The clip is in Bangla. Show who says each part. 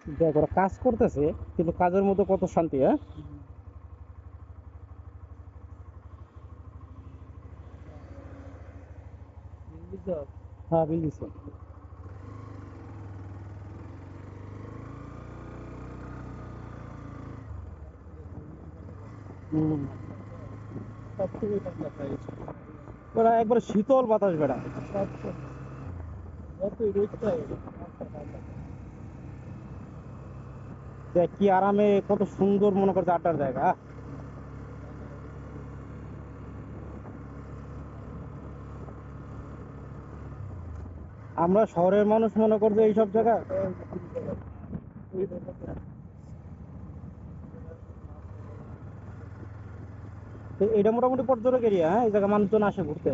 Speaker 1: দেখ ওরা কাজ করতেছে, কিন্তু কাজের মধ্যে কত শান্তি, হ্যাঁ। হ্যাঁ, বিল দিছে। হুম। ওরা একবার শীতল বাতাস বেড়ায়। দেখ কি আরামে, কত সুন্দর মনে করছে আড্ডার জায়গা। আমরা শহরের মানুষ মনে করছে এইসব জায়গা। তো এটা মোটামুটি পর্যটক এরিয়া, হ্যাঁ, এই জায়গা মানুষজন আসে ঘুরতে।